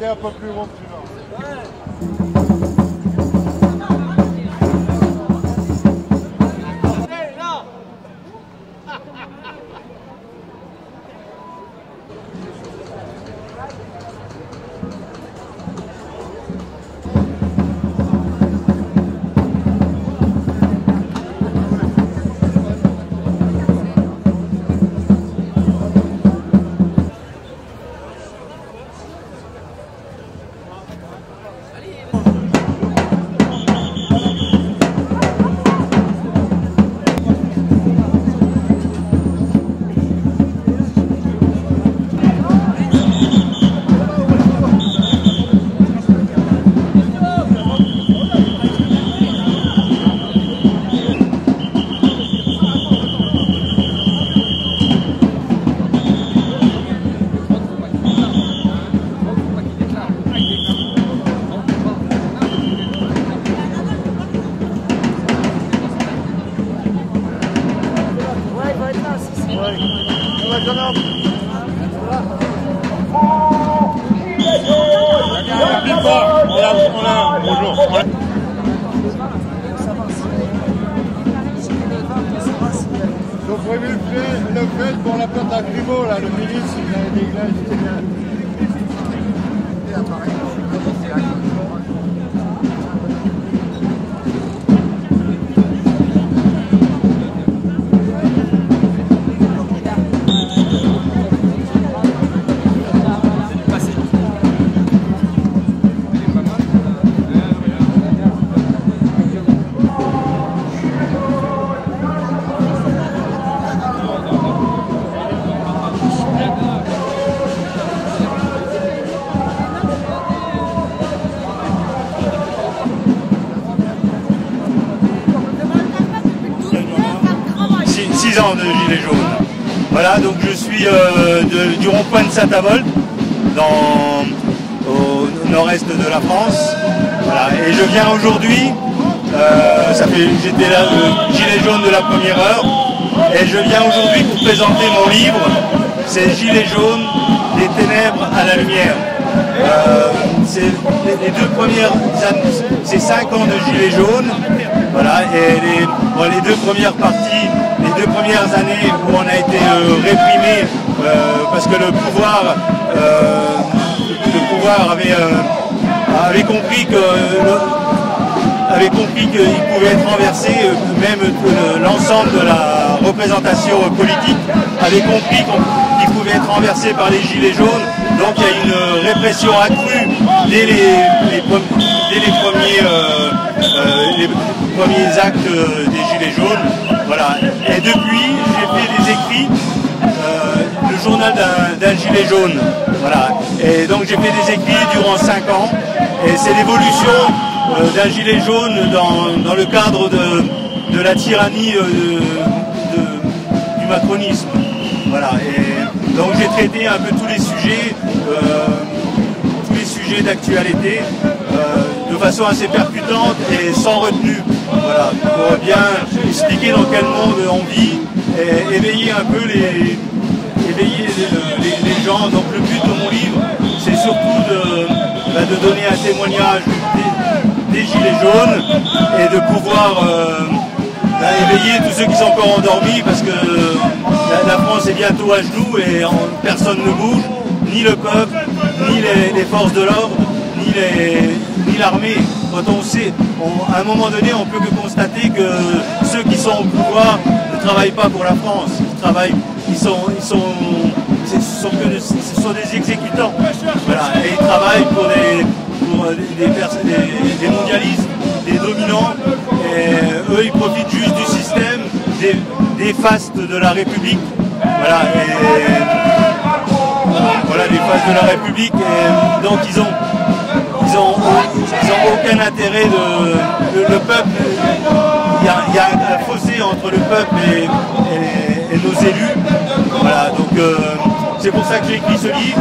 était un peu plus gros que celui-là. Ils ont prévu le fait pour la plante à Grimaud, là, le ministre, il a des glaces, c'était bien. Ans de Gilets jaunes. Voilà, donc je suis du rond-point de Saint-Avold, au nord-est de la France. Voilà, et je viens aujourd'hui, j'étais là le gilet jaune de la première heure, et je viens aujourd'hui pour présenter mon livre, c'est Gilets jaunes, des ténèbres à la lumière. C'est les deux premières années, c'est 5 ans de Gilets jaunes, voilà, et les deux premières parties, les 2 premières années où on a été réprimé parce que le pouvoir avait compris qu'il pouvait être renversé, même l'ensemble de la représentation politique avait compris qu'il pouvait être renversé par les gilets jaunes. Donc il y a une répression accrue dès les premiers actes des gilets jaunes. Voilà. Et depuis, j'ai fait des écrits, le journal d'un gilet jaune. Voilà. Et donc j'ai fait des écrits durant 5 ans. Et c'est l'évolution d'un gilet jaune dans le cadre de la tyrannie du macronisme. Voilà. Et donc j'ai traité un peu tous les sujets d'actualité de façon assez percutante et sans retenue. Voilà, pour bien expliquer dans quel monde on vit et éveiller un peu les gens. Donc le but de mon livre, c'est surtout de donner un témoignage des gilets jaunes et de pouvoir éveiller tous ceux qui sont encore endormis, parce que la France est bientôt à genoux et personne ne bouge, ni le peuple, ni les forces de l'ordre, ni l'armée. Quand on sait, à un moment donné, on peut que constater que ceux qui sont au pouvoir ne travaillent pas pour la France. Ce sont des exécutants. Voilà, et ils travaillent pour des mondialistes, des dominants. Et eux, ils profitent juste du système, des fastes de la République. Voilà, les fastes de la République. Et donc ils ont aucun intérêt le peuple. Il y a un fossé entre le peuple et nos élus. Voilà, donc c'est pour ça que j'ai écrit ce livre.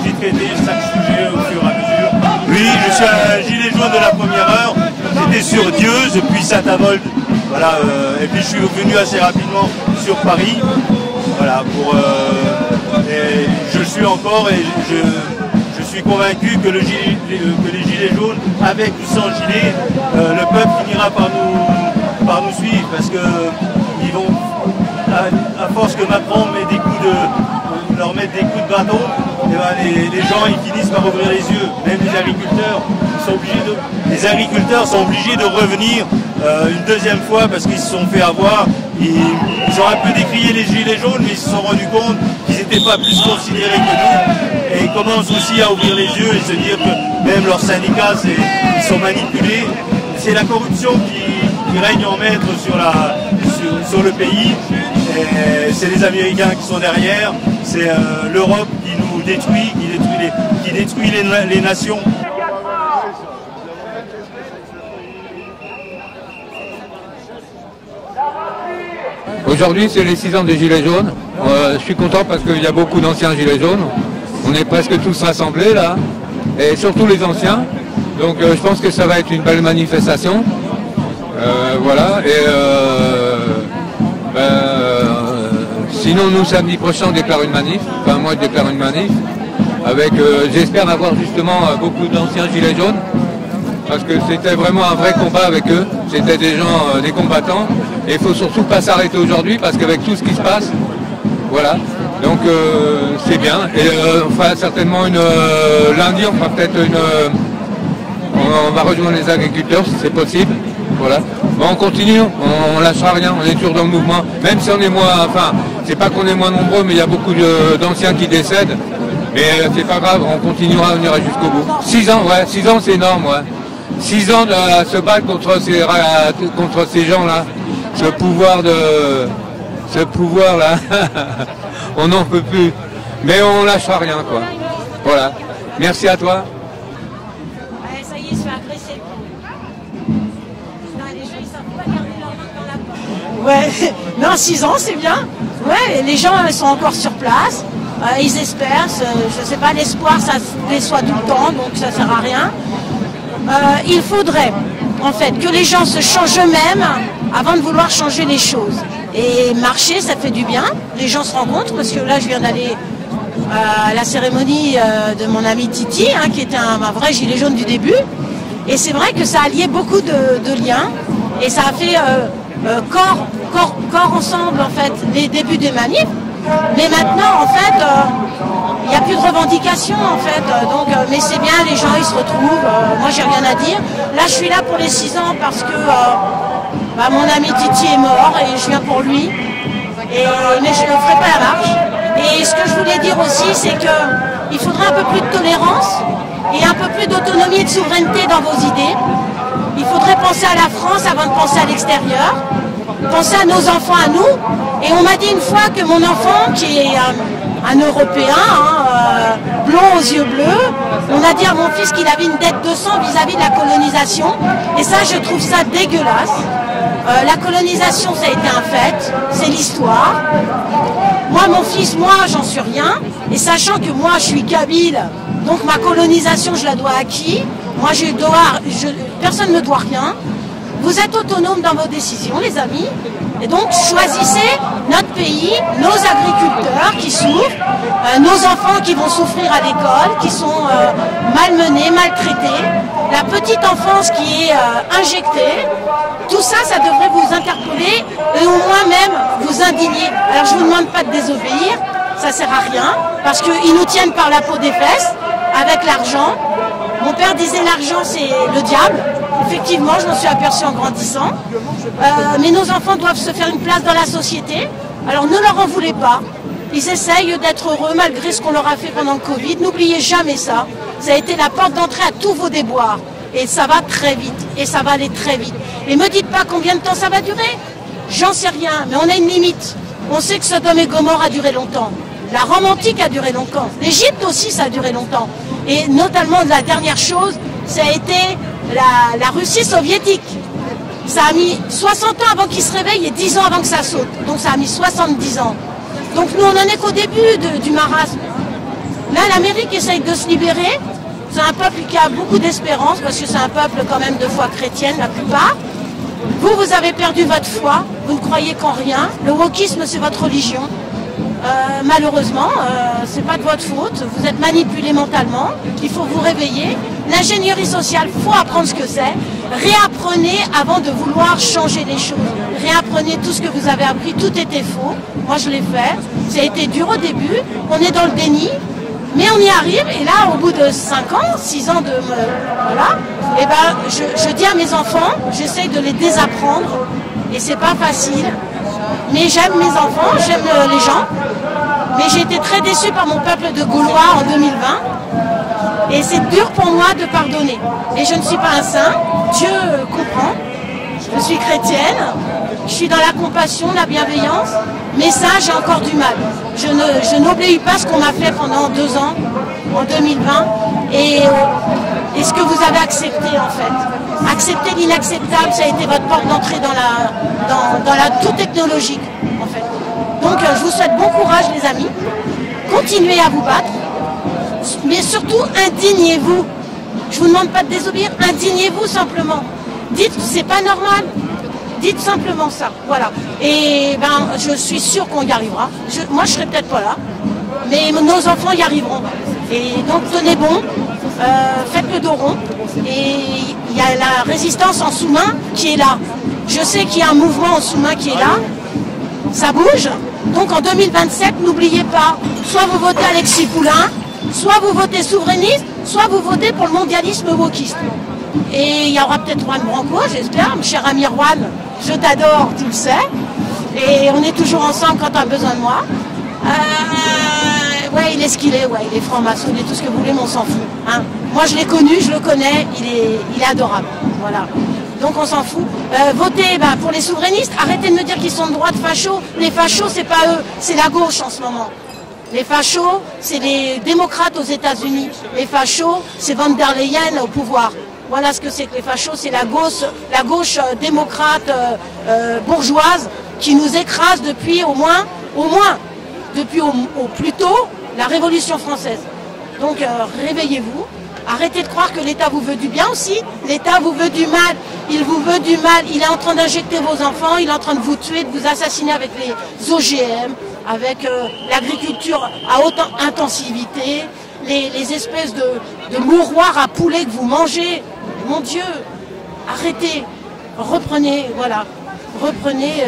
J'ai traité chaque sujet au fur et à mesure. Oui, je suis un gilet jaune de la première heure. J'étais sur Dieuze, puis Saint-Avold. Voilà, et puis je suis venu assez rapidement sur Paris. Voilà, pour Et je le suis encore et je suis convaincu que les gilets jaunes, avec ou sans gilet, le peuple finira par nous suivre parce que ils vont, à force que Macron met des coups leur mettre des coups de bâton, et ben les gens ils finissent par ouvrir les yeux. Même les agriculteurs sont obligés de revenir une deuxième fois parce qu'ils se sont fait avoir. Ils ont un peu décrié les gilets jaunes, mais ils se sont rendus compte qu'ils n'étaient pas plus considérés que nous. Et ils commencent aussi à ouvrir les yeux et se dire que même leurs syndicats, ils sont manipulés. C'est la corruption qui règne en maître sur le pays. C'est les Américains qui sont derrière. C'est l'Europe qui nous détruit, qui détruit les nations. Aujourd'hui, c'est les 6 ans des Gilets jaunes. Je suis content parce qu'il y a beaucoup d'anciens Gilets jaunes. On est presque tous rassemblés là, et surtout les anciens. Donc je pense que ça va être une belle manifestation. Voilà. Et sinon, nous, samedi prochain, on déclare une manif. Enfin, moi, je déclare une manif. Avec, j'espère avoir justement beaucoup d'anciens Gilets jaunes. Parce que c'était vraiment un vrai combat avec eux. C'était des gens, des combattants. Et il ne faut surtout pas s'arrêter aujourd'hui parce qu'avec tout ce qui se passe, voilà. Donc c'est bien. Et on fera certainement lundi, on fera peut-être on va rejoindre les agriculteurs si c'est possible. Voilà. Bon, on continue, on lâchera rien, on est toujours dans le mouvement. Même si on est moins, enfin, c'est pas qu'on est moins nombreux, mais il y a beaucoup d'anciens qui décèdent. Mais c'est pas grave, on continuera, on ira jusqu'au bout. 6 ans, ouais, 6 ans c'est énorme, ouais. 6 ans à se battre contre ces gens-là. Ce pouvoir là, on n'en peut plus. Mais on lâchera rien, quoi. Voilà. Merci à toi. Ouais, ça y est, il se fait agresser. Les gens, ils savent pas garder leur main dans la poche. Ouais, non, 6 ans, c'est bien. Ouais, les gens sont encore sur place. Ils espèrent. Je sais pas, l'espoir, ça déçoit tout le temps, donc ça sert à rien. Il faudrait, en fait, que les gens se changent eux-mêmes avant de vouloir changer les choses. Et marcher, ça fait du bien. Les gens se rencontrent, parce que là, je viens d'aller à la cérémonie de mon ami Titi, hein, qui était un vrai gilet jaune du début. Et c'est vrai que ça a lié beaucoup de liens. Et ça a fait corps ensemble, en fait, les débuts des manifs. Mais maintenant, en fait, il n'y a plus de revendications, en fait. Mais c'est bien, les gens, ils se retrouvent. Moi, j'ai rien à dire. Là, je suis là pour les 6 ans parce que mon ami Titi est mort et je viens pour lui. Mais je ne ferai pas la marche. Et ce que je voulais dire aussi, c'est qu'il faudrait un peu plus de tolérance et un peu plus d'autonomie et de souveraineté dans vos idées. Il faudrait penser à la France avant de penser à l'extérieur. Penser à nos enfants, à nous. Et on m'a dit une fois que mon enfant, qui est un Européen, blond aux yeux bleus, on a dit à mon fils qu'il avait une dette de sang vis-à-vis de la colonisation. Et ça, je trouve ça dégueulasse. La colonisation, ça a été un fait, c'est l'histoire. Moi, mon fils, j'en suis rien. Et sachant que moi, je suis kabyle, donc ma colonisation, je la dois à qui? Moi, personne ne me doit rien. Vous êtes autonomes dans vos décisions, les amis. Et donc, choisissez notre pays, nos agriculteurs qui souffrent, nos enfants qui vont souffrir à l'école, qui sont malmenés, maltraités, la petite enfance qui est injectée. Tout ça, ça devrait vous interpeller et au moins même vous indigner. Alors, je ne vous demande pas de désobéir, ça ne sert à rien, parce qu'ils nous tiennent par la peau des fesses, avec l'argent. Mon père disait l'argent, c'est le diable. Effectivement, je m'en suis aperçue en grandissant. Mais nos enfants doivent se faire une place dans la société. Alors ne leur en voulez pas. Ils essayent d'être heureux malgré ce qu'on leur a fait pendant le Covid. N'oubliez jamais ça. Ça a été la porte d'entrée à tous vos déboires. Et ça va très vite. Et ça va aller très vite. Et me dites pas combien de temps ça va durer. J'en sais rien. Mais on a une limite. On sait que Sodome et Gomorrhe a duré longtemps. La Rome antique a duré longtemps. L'Égypte aussi, ça a duré longtemps. Et notamment, la dernière chose, ça a été la Russie soviétique. Ça a mis 60 ans avant qu'il se réveille et 10 ans avant que ça saute. Donc ça a mis 70 ans. Donc nous, on n'en est qu'au début du marasme. Là, l'Amérique essaye de se libérer. C'est un peuple qui a beaucoup d'espérance, parce que c'est un peuple quand même de foi chrétienne, la plupart. Vous avez perdu votre foi. Vous ne croyez qu'en rien. Le wokisme, c'est votre religion. Malheureusement, c'est pas de votre faute, vous êtes manipulé mentalement, il faut vous réveiller. L'ingénierie sociale, il faut apprendre ce que c'est. Réapprenez avant de vouloir changer les choses. Réapprenez tout ce que vous avez appris, tout était faux. Moi je l'ai fait, ça a été dur au début, on est dans le déni, mais on y arrive, et là au bout de 5 ans, 6 ans de... voilà, et ben, je dis à mes enfants, j'essaye de les désapprendre, et c'est pas facile. Mais j'aime mes enfants, j'aime les gens. Mais j'ai été très déçue par mon peuple de Gaulois en 2020. Et c'est dur pour moi de pardonner. Et je ne suis pas un saint, Dieu comprend. Je suis chrétienne, je suis dans la compassion, la bienveillance. Mais ça, j'ai encore du mal. Je n'obéis pas ce qu'on m'a fait pendant 2 ans, en 2020. Et ce que vous avez accepté en fait. Accepter l'inacceptable, ça a été votre porte d'entrée dans la tout technologique en fait. Donc je vous souhaite bon courage les amis, continuez à vous battre, mais surtout indignez-vous. Je vous demande pas de désobéir, indignez-vous simplement. Dites c'est pas normal, dites simplement ça, voilà. Et ben je suis sûre qu'on y arrivera. Moi je serai peut-être pas là, mais nos enfants y arriveront. Et donc tenez bon, faites le dos rond. Et il y a la résistance en sous-main qui est là. Je sais qu'il y a un mouvement en sous-main qui est là. Ça bouge. Donc en 2027, n'oubliez pas, soit vous votez Alexis Poulain, soit vous votez souverainiste, soit vous votez pour le mondialisme wokiste. Et il y aura peut-être Juan Branco, j'espère. Mon cher ami Juan, je t'adore, tu le sais. Et on est toujours ensemble quand tu as besoin de moi. Ouais, il est ce qu'il est, ouais, il est franc-maçon, il est tout ce que vous voulez, mais on s'en fout. Hein. Moi, je l'ai connu, je le connais, il est adorable. Voilà. Donc, on s'en fout. Votez pour les souverainistes. Arrêtez de me dire qu'ils sont de droite fachos. Les fachos, c'est pas eux, c'est la gauche en ce moment. Les fachos, c'est les démocrates aux États-Unis. Les fachos, c'est Van der Leyen au pouvoir. Voilà ce que c'est que les fachos, c'est la gauche démocrate bourgeoise qui nous écrase depuis au moins, depuis au plus tôt, la Révolution française. Donc réveillez-vous, arrêtez de croire que l'État vous veut du bien aussi. L'État vous veut du mal, il vous veut du mal. Il est en train d'injecter vos enfants, il est en train de vous tuer, de vous assassiner avec les OGM, avec l'agriculture à haute intensivité, les espèces de mouroirs à poulet que vous mangez. Mon Dieu, arrêtez, reprenez, voilà, reprenez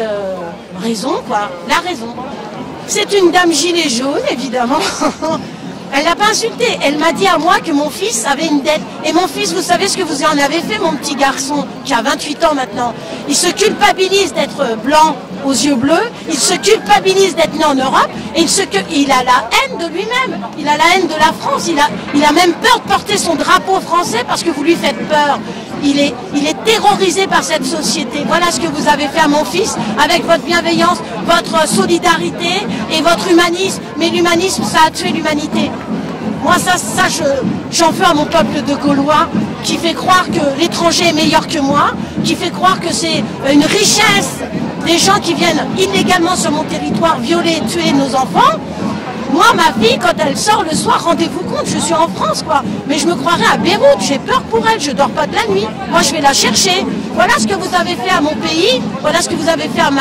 raison, quoi, la raison. C'est une dame gilet jaune, évidemment. Elle n'a pas insulté. Elle m'a dit à moi que mon fils avait une dette. Et mon fils, vous savez ce que vous en avez fait, mon petit garçon, qui a 28 ans maintenant. Il se culpabilise d'être blanc aux yeux bleus. Il se culpabilise d'être né en Europe. Et il a la haine de lui-même. Il a la haine de la France. Il a même peur de porter son drapeau français parce que vous lui faites peur. Il est terrorisé par cette société. Voilà ce que vous avez fait à mon fils avec votre bienveillance, votre solidarité et votre humanisme. Mais l'humanisme, ça a tué l'humanité. Moi, j'en veux à mon peuple de Gaulois qui fait croire que l'étranger est meilleur que moi, qui fait croire que c'est une richesse des gens qui viennent illégalement sur mon territoire violer et tuer nos enfants. Moi, ma fille, quand elle sort le soir, rendez-vous compte, je suis en France, quoi. Mais je me croirais à Beyrouth, j'ai peur pour elle, je dors pas de la nuit. Moi, je vais la chercher. Voilà ce que vous avez fait à mon pays, voilà ce que vous avez fait à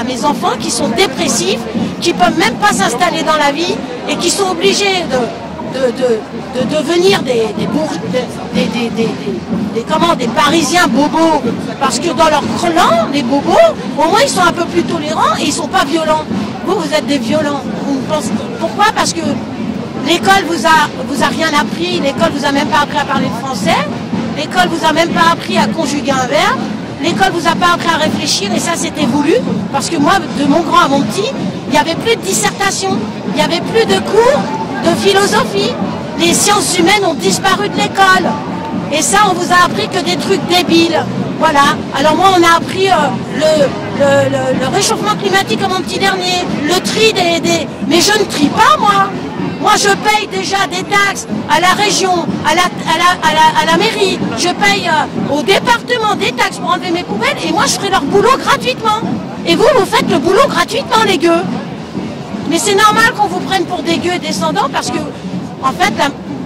mes enfants qui sont dépressifs, qui peuvent même pas s'installer dans la vie et qui sont obligés de devenir des Parisiens bobos. Parce que dans leur clan, les bobos, au moins, ils sont un peu plus tolérants et ils sont pas violents. Vous êtes des violents. Pourquoi? Parce que l'école vous a rien appris, l'école vous a même pas appris à parler le français, l'école vous a même pas appris à conjuguer un verbe, l'école vous a pas appris à réfléchir, et ça c'était voulu, parce que moi, de mon grand à mon petit, il n'y avait plus de dissertation, il n'y avait plus de cours de philosophie, les sciences humaines ont disparu de l'école, et ça on vous a appris que des trucs débiles. Voilà, alors moi on a appris le réchauffement climatique à mon petit dernier, le tri mais je ne trie pas moi. Moi je paye déjà des taxes à la région, à la mairie, je paye au département des taxes pour enlever mes poubelles et moi je ferai leur boulot gratuitement. Et vous faites le boulot gratuitement les gueux. Mais c'est normal qu'on vous prenne pour des gueux et descendants parce que en fait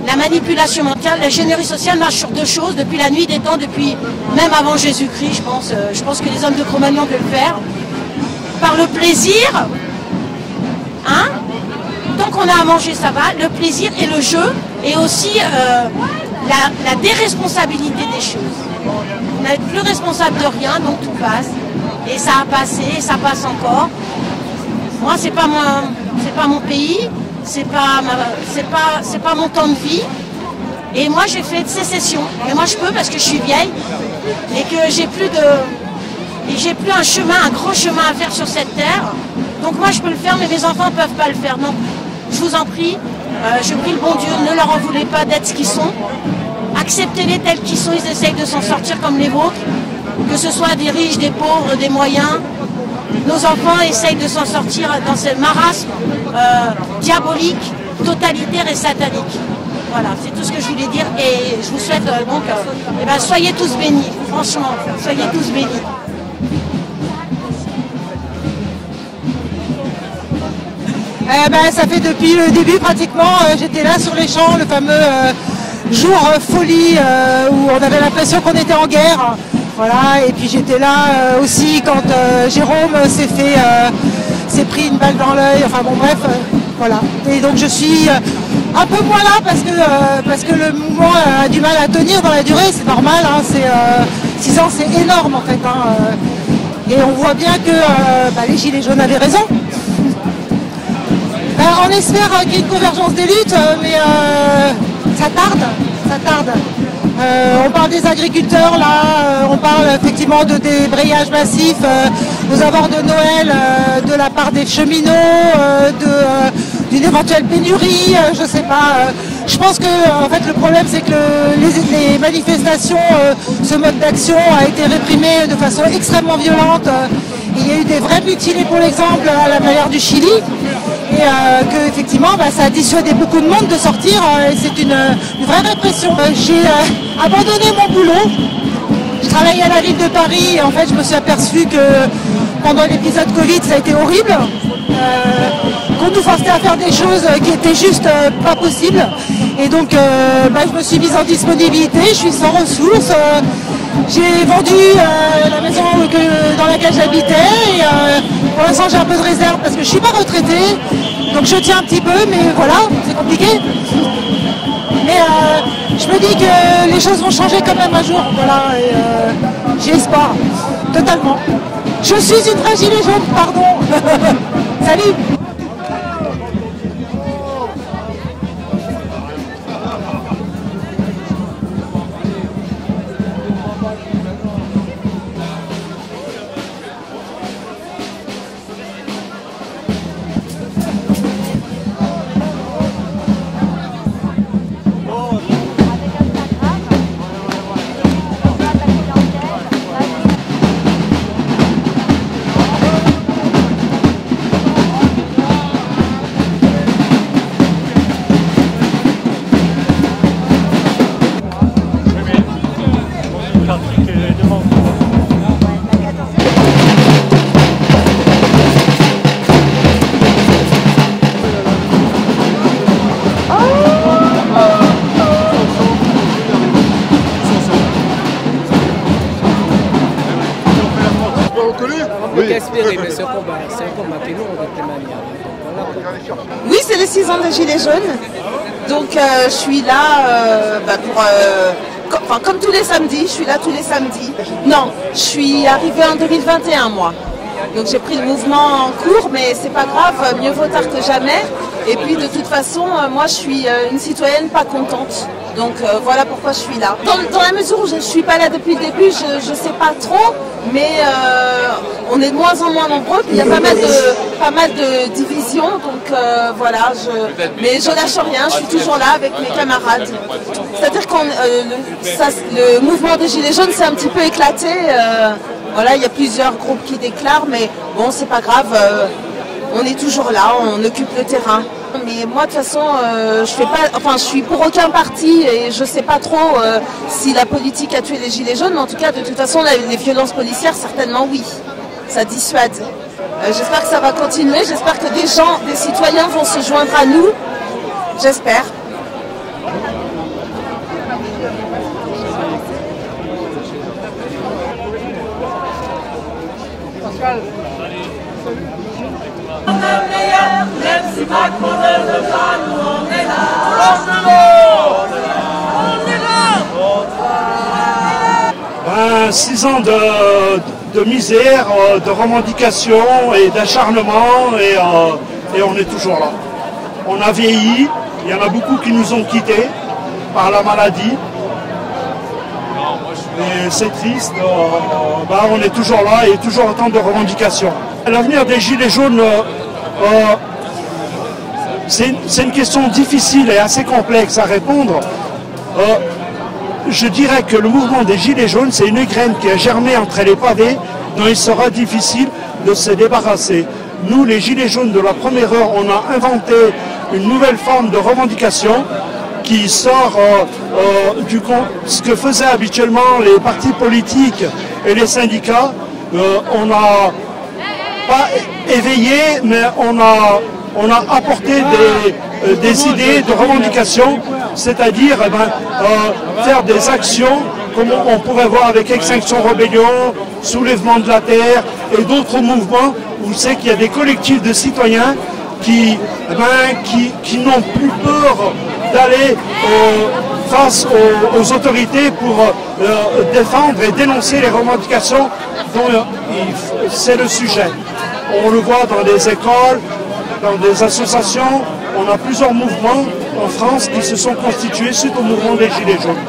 la manipulation mentale, l'ingénierie sociale marche sur deux choses depuis la nuit des temps, depuis même avant Jésus-Christ, je pense. Je pense que les hommes de Cro-Magnon peuvent le faire. Par le plaisir, hein, tant qu'on a à manger, ça va. Le plaisir et le jeu, et aussi la déresponsabilité des choses. On n'est plus responsable de rien, donc tout passe. Et ça a passé, et ça passe encore. Moi, c'est pas mon pays, c'est pas mon temps de vie. Et moi, j'ai fait de sécession. Mais moi, je peux parce que je suis vieille et que j'ai plus un chemin, un grand chemin à faire sur cette terre. Donc moi, je peux le faire, mais mes enfants ne peuvent pas le faire. Donc, je vous en prie, je prie le bon Dieu, ne leur en voulez pas d'être ce qu'ils sont. Acceptez-les tels qu'ils sont, ils essayent de s'en sortir comme les vôtres. Que ce soit des riches, des pauvres, des moyens. Nos enfants essayent de s'en sortir dans ce marasme diabolique, totalitaire et satanique. Voilà, c'est tout ce que je voulais dire et je vous souhaite donc, soyez tous bénis, franchement, soyez tous bénis. Ça fait depuis le début pratiquement, j'étais là sur les champs, le fameux jour folie où on avait l'impression qu'on était en guerre. Voilà, et puis j'étais là aussi quand Jérôme s'est pris une balle dans l'œil, enfin bon bref, voilà. Et donc je suis un peu moins là parce que le mouvement a du mal à tenir dans la durée, c'est normal, hein, 6 ans c'est énorme en fait. Hein, et on voit bien que les Gilets jaunes avaient raison. On espère qu'il y ait une convergence des luttes, mais ça tarde. On parle des agriculteurs là, on parle effectivement de débrayage massif, aux abords de Noël, de la part des cheminots, d'une éventuelle pénurie, je sais pas. Je pense que en fait le problème c'est que les manifestations, ce mode d'action a été réprimé de façon extrêmement violente. Il y a eu des vrais mutilés pour l'exemple à la manière du Chili. Et que effectivement ça a dissuadé beaucoup de monde de sortir et c'est une vraie répression. J'ai abandonné mon boulot, je travaillais à la ville de Paris et en fait je me suis aperçue que pendant l'épisode Covid ça a été horrible, qu'on nous forçait à faire des choses qui étaient juste pas possibles et donc je me suis mise en disponibilité, je suis sans ressources. J'ai vendu la maison dans laquelle j'habitais et pour l'instant j'ai un peu de réserve parce que je ne suis pas retraitée, donc je tiens un petit peu, mais voilà, c'est compliqué. Mais je me dis que les choses vont changer quand même un jour, voilà, et j'ai espoir, totalement. Je suis une vraie gilet jaune, pardon. Salut. Mais c'est un combat que nous, on témoigne. Oui, c'est les 6 ans des Gilets jaunes. Donc je suis là comme tous les samedis, je suis là tous les samedis. Non, je suis arrivée en 2021 moi. Donc j'ai pris le mouvement en cours, mais c'est pas grave, mieux vaut tard que jamais. Et puis de toute façon, moi je suis une citoyenne pas contente. Donc voilà pourquoi je suis là. Dans la mesure où je ne suis pas là depuis le début, je ne sais pas trop, mais on est de moins en moins nombreux. Il y a pas mal de divisions, donc voilà. Mais je lâche rien, je suis toujours là avec mes camarades. C'est-à-dire que le mouvement des Gilets jaunes s'est un petit peu éclaté. Voilà, il y a plusieurs groupes qui déclarent, mais bon, c'est pas grave. On est toujours là, on occupe le terrain. Mais moi, de toute façon, je suis pour aucun parti et je sais pas trop si la politique a tué les Gilets jaunes, mais en tout cas, de toute façon, les violences policières, certainement oui. Ça dissuade. J'espère que ça va continuer, j'espère que des citoyens vont se joindre à nous. J'espère. Même si Macron ne veut Ben, 6 ans de misère, de revendication et d'acharnement et on est toujours là. On a vieilli, il y en a beaucoup qui nous ont quittés par la maladie. Et c'est triste, ben, on est toujours là et toujours autant de revendications. L'avenir des Gilets jaunes, c'est une question difficile et assez complexe à répondre. Je dirais que le mouvement des Gilets jaunes, c'est une graine qui a germé entre les pavés, dont il sera difficile de se débarrasser. Nous, les Gilets jaunes de la première heure, on a inventé une nouvelle forme de revendication qui sort du compte ce que faisaient habituellement les partis politiques et les syndicats. On n'a pas éveillé, mais on a apporté des idées de revendication, c'est-à-dire faire des actions comme on pourrait voir avec Extinction Rebellion, Soulèvement de la Terre et d'autres mouvements où vous savez qu'il y a des collectifs de citoyens qui n'ont plus peur d'aller face aux autorités pour défendre et dénoncer les revendications dont c'est le sujet. On le voit dans des écoles, dans des associations, on a plusieurs mouvements en France qui se sont constitués suite au mouvement des Gilets jaunes.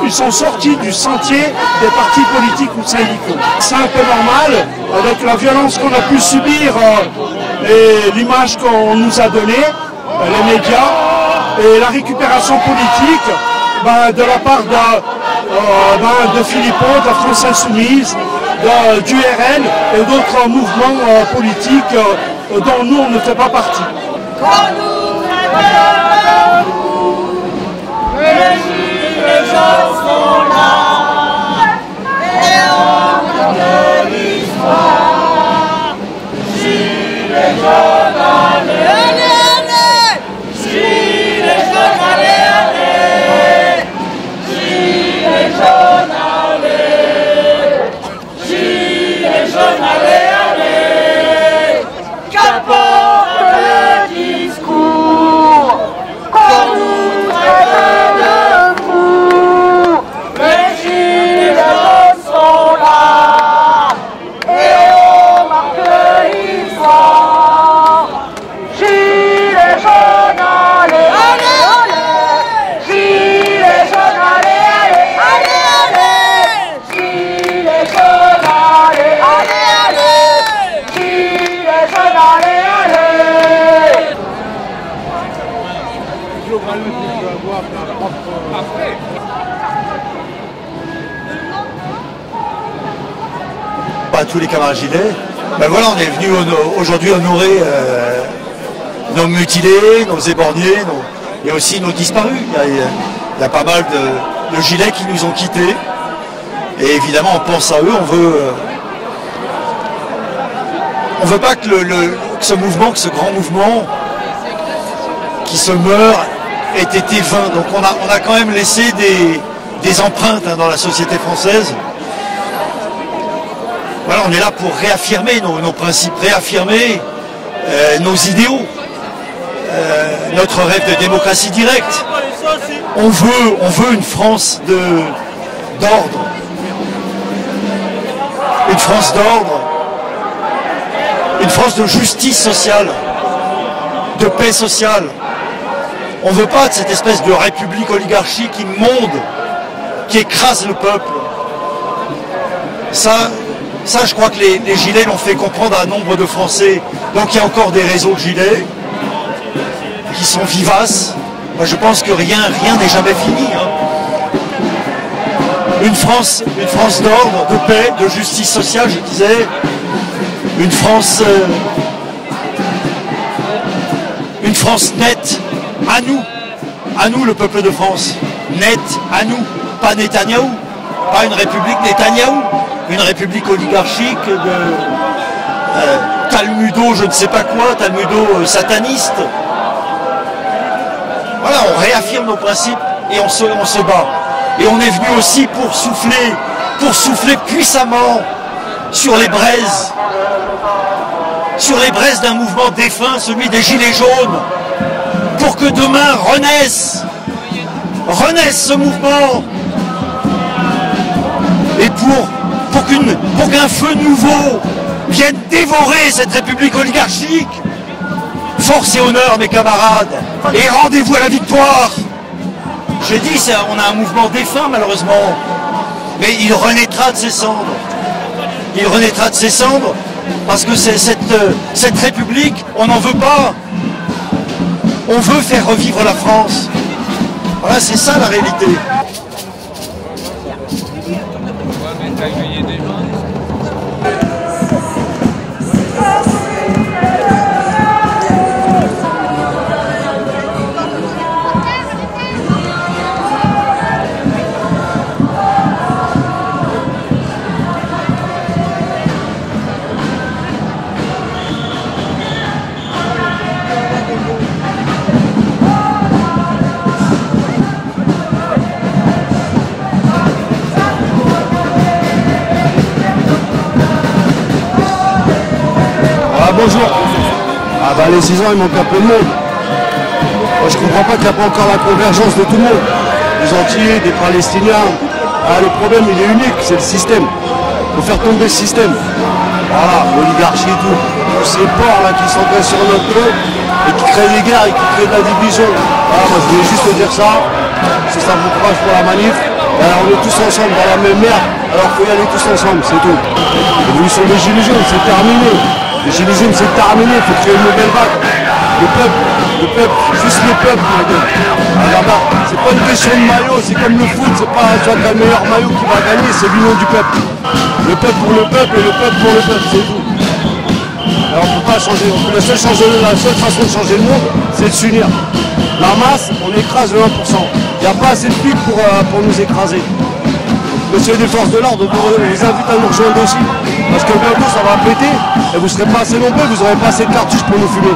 Ils sont sortis du sentier des partis politiques ou syndicaux. C'est un peu normal, avec la violence qu'on a pu subir et l'image qu'on nous a donnée, les médias, et la récupération politique de la part de Philippot, de la France Insoumise, du RN et d'autres mouvements politiques dont nous on ne fait pas partie. Les gens sont là et on marque l'histoire. Gilets jaunes, allez, allez, allez. Gilets jaunes, allez, allez. Gilets jaunes, allez. Gilets jaunes, allez, allez. Qu'importe le discours qu'on nous traite de fous, les Gilets jaunes sont là et on marque l'histoire. Gilets jaunes, allez, allez, allez. Gilets jaunes, allez, allez, allez, allez. Gilets jaunes, allez, allez, allez. Gilets jaunes, allez, allez. Pas tous les camarades gilets. Ben voilà, on est venu aujourd'hui honorer nos mutilés, nos éborgnés, et aussi nos disparus. Il y a pas mal de gilets qui nous ont quittés. Et évidemment, on pense à eux, on veut pas que ce mouvement, que ce grand mouvement qui se meurt ait été vain. Donc on a quand même laissé des empreintes dans la société française. Voilà, on est là pour réaffirmer nos principes, réaffirmer nos idéaux, notre rêve de démocratie directe. On veut une France d'ordre, une France d'ordre, une France de justice sociale, de paix sociale. On ne veut pas de cette espèce de république oligarchique immonde qui écrase le peuple. Ça, je crois que les gilets l'ont fait comprendre à un nombre de Français. Donc il y a encore des réseaux de gilets qui sont vivaces. Moi, je pense que rien n'est jamais fini. Une France d'ordre, de paix, de justice sociale, je disais. Une France nette, à nous le peuple de France, nette, à nous, pas Netanyahou, pas une république Netanyahou, une république oligarchique de Talmudo, je ne sais pas quoi, Talmudo sataniste. Voilà, on réaffirme nos principes et on se bat. Et on est venu aussi pour souffler puissamment sur les braises d'un mouvement défunt, celui des Gilets jaunes. pour que demain renaisse ce mouvement, et pour qu'un feu nouveau vienne dévorer cette république oligarchique. Force et honneur, mes camarades, et rendez-vous à la victoire. J'ai dit, on a un mouvement défunt malheureusement, mais il renaîtra de ses cendres. Il renaîtra de ses cendres, parce que cette république, on n'en veut pas. On veut faire revivre la France. Voilà, c'est ça la réalité. Bonjour. Ah bah les 6 ans il manque un peu de monde. Moi je comprends pas qu'il n'y a pas encore la convergence de tout le monde. Des Antillais, des Palestiniens. Ah, le problème il est unique, c'est le système. Il faut faire tomber le système. Voilà, l'oligarchie et tout. Tous ces porcs là qui s'engraissent sur notre dos et qui créent des guerres et qui créent de la division. Voilà, moi je voulais juste te dire ça. C'est ça bon courage pour la manif. Alors, on est tous ensemble dans la même merde. Alors il faut y aller tous ensemble, c'est tout. L'évolution des gilets jaunes, c'est terminé. Les gilets jaunes, c'est terminé, il faut créer une nouvelle vague. Le peuple, juste le peuple, ma gueule. Là-bas, c'est pas une question de maillot, c'est comme le foot, c'est pas soit le meilleur maillot qui va gagner, c'est l'union du peuple. Le peuple pour le peuple et le peuple pour le peuple, c'est tout. Alors on ne peut pas changer, la seule façon de changer le monde, c'est de s'unir. La masse, on écrase le 1%. Il n'y a pas assez de flics pour nous écraser. Monsieur des forces de l'ordre, on vous invite à nous rejoindre aussi. Parce que bientôt ça va péter et vous ne serez pas assez nombreux, vous n'aurez pas assez de cartouches pour nous fumer.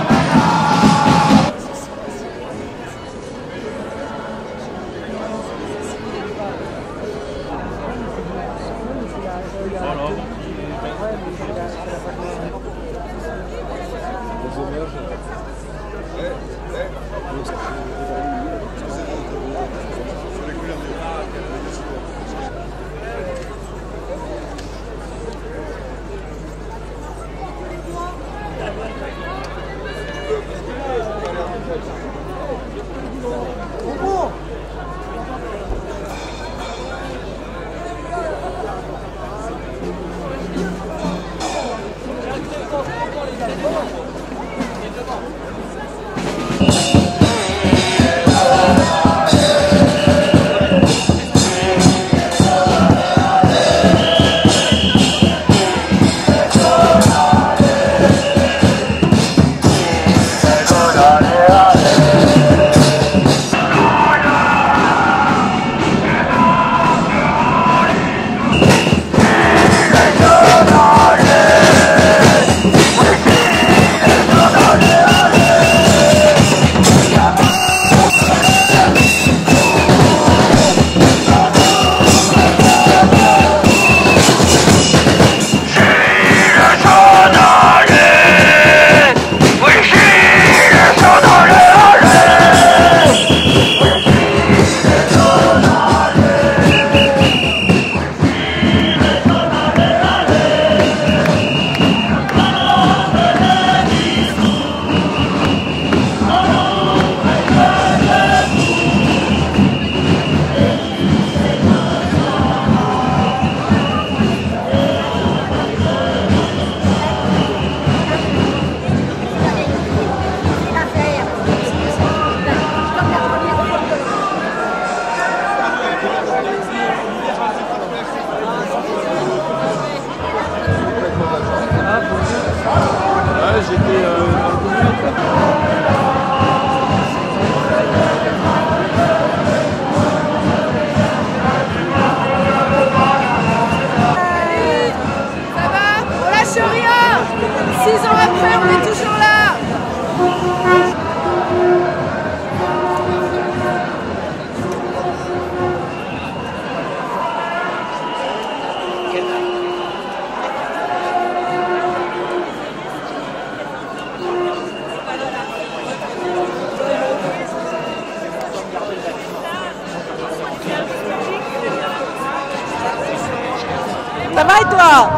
Ça va et toi?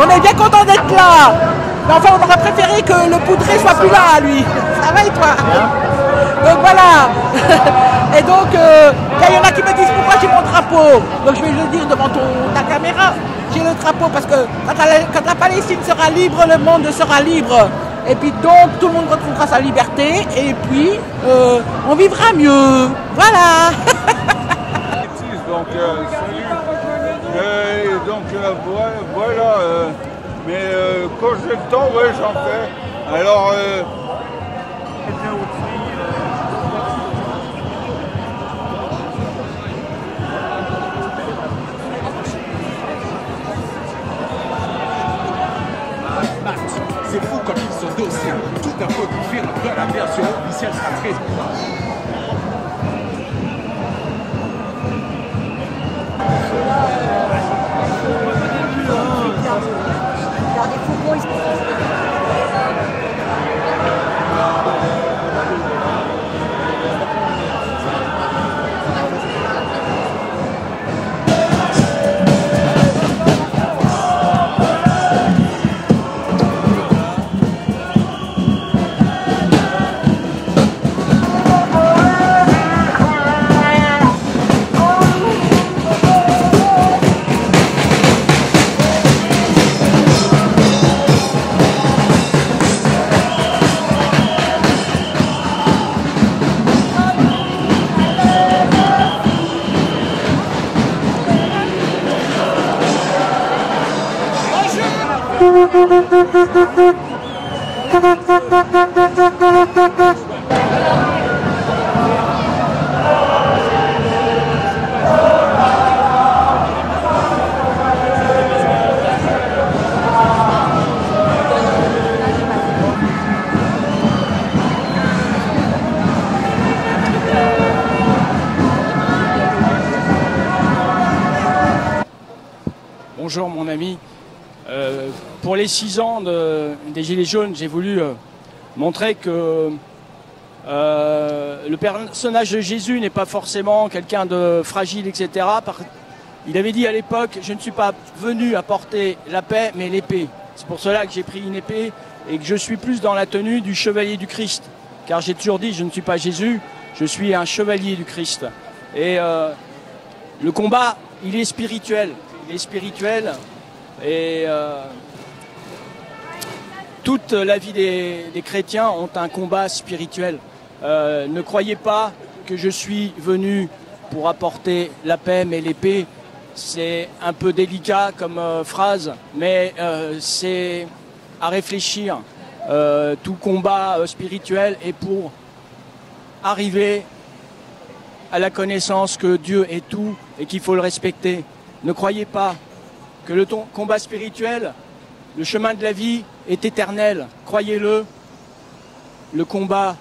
On est bien content d'être là. Mais enfin, on aurait préféré que le poudré soit plus là, lui. Ça va et toi? Donc voilà. Et donc, là, il y en a qui me disent pourquoi j'ai mon drapeau. Donc je vais le dire devant ta caméra. J'ai le drapeau parce que quand la Palestine sera libre, le monde sera libre. Et puis donc, tout le monde retrouvera sa liberté. Et puis, on vivra mieux. Voilà. Donc, salut. Donc, voilà. Mais quand j'ai le temps, ouais, j'en fais. Alors, c'est fou comme ils sont dociles. Tout un peu confirme que la version officielle sera très Bonjour mon ami. Pour les 6 ans des Gilets jaunes, j'ai voulu montrer que le personnage de Jésus n'est pas forcément quelqu'un de fragile, etc. Il avait dit à l'époque, je ne suis pas venu apporter la paix, mais l'épée. C'est pour cela que j'ai pris une épée et que je suis plus dans la tenue du chevalier du Christ. Car j'ai toujours dit, je ne suis pas Jésus, je suis un chevalier du Christ. Et le combat, il est spirituel. Il est spirituel et toute la vie des chrétiens ont un combat spirituel. Ne croyez pas que je suis venu pour apporter la paix, mais l'épée. C'est un peu délicat comme phrase, mais c'est à réfléchir. Tout combat spirituel est pour arriver à la connaissance que Dieu est tout et qu'il faut le respecter. Ne croyez pas que le combat spirituel, le chemin de la vie est éternel. Croyez-le, le combat,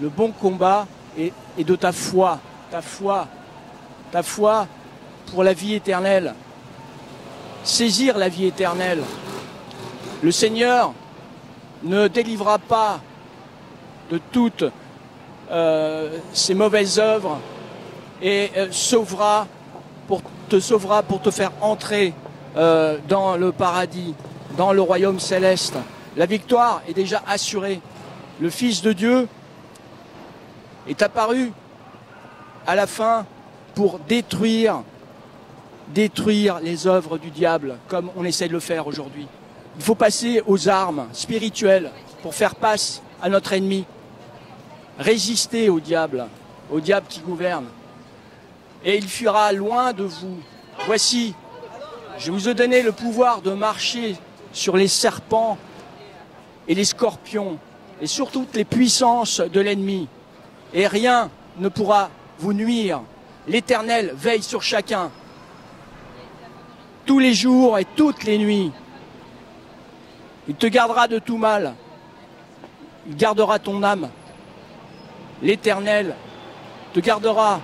le bon combat est de ta foi. Ta foi pour la vie éternelle. Saisir la vie éternelle. Le Seigneur ne délivrera pas de toutes ces mauvaises œuvres et te sauvera pour te faire entrer dans le paradis, dans le royaume céleste. La victoire est déjà assurée. Le Fils de Dieu est apparu à la fin pour détruire les œuvres du diable, comme on essaie de le faire aujourd'hui. Il faut passer aux armes spirituelles pour faire face à notre ennemi. Résister au diable qui gouverne. Et il fuira loin de vous. Voici, je vous ai donné le pouvoir de marcher sur les serpents et les scorpions, et sur toutes les puissances de l'ennemi. Et rien ne pourra vous nuire. L'Éternel veille sur chacun, tous les jours et toutes les nuits. Il te gardera de tout mal. Il gardera ton âme. L'Éternel te gardera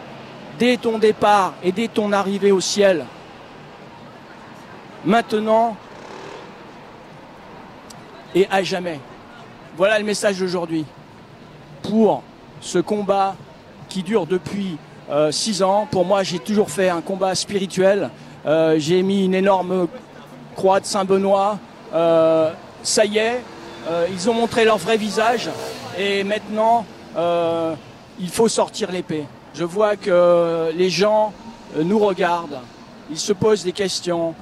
dès ton départ et dès ton arrivée au ciel. Maintenant et à jamais. Voilà le message d'aujourd'hui. Pour ce combat qui dure depuis 6 ans, pour moi j'ai toujours fait un combat spirituel. j'ai mis une énorme croix de Saint-Benoît. Ça y est, ils ont montré leur vrai visage et maintenant il faut sortir l'épée. Je vois que les gens nous regardent, ils se posent des questions,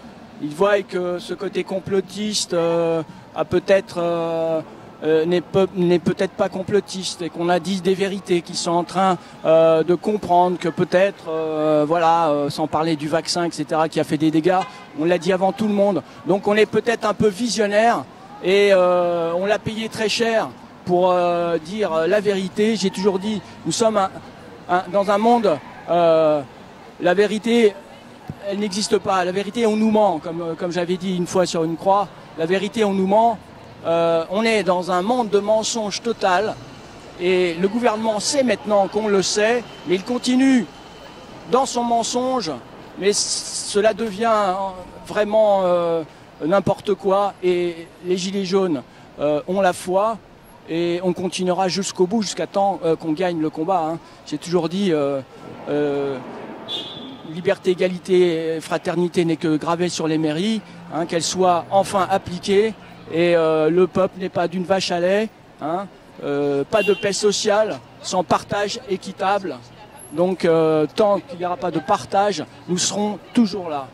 ils voient que ce côté complotiste a peut-être n'est peut-être pas complotiste et qu'on a dit des vérités, qui sont en train de comprendre que peut-être, sans parler du vaccin, etc., qui a fait des dégâts, on l'a dit avant tout le monde. Donc on est peut-être un peu visionnaire et on l'a payé très cher pour dire la vérité. J'ai toujours dit, nous sommes dans un monde, la vérité, elle n'existe pas. La vérité, on nous ment, comme j'avais dit une fois sur une croix. La vérité, on nous ment. On est dans un monde de mensonges total et le gouvernement sait maintenant qu'on le sait, mais il continue dans son mensonge, mais cela devient vraiment n'importe quoi et les gilets jaunes ont la foi et on continuera jusqu'au bout, jusqu'à temps qu'on gagne le combat. Hein. J'ai toujours dit liberté, égalité, fraternité n'est que gravée sur les mairies, hein, qu'elle soit enfin appliquée. Et le peuple n'est pas d'une vache à lait, hein, pas de paix sociale sans partage équitable. Donc tant qu'il n'y aura pas de partage, nous serons toujours là.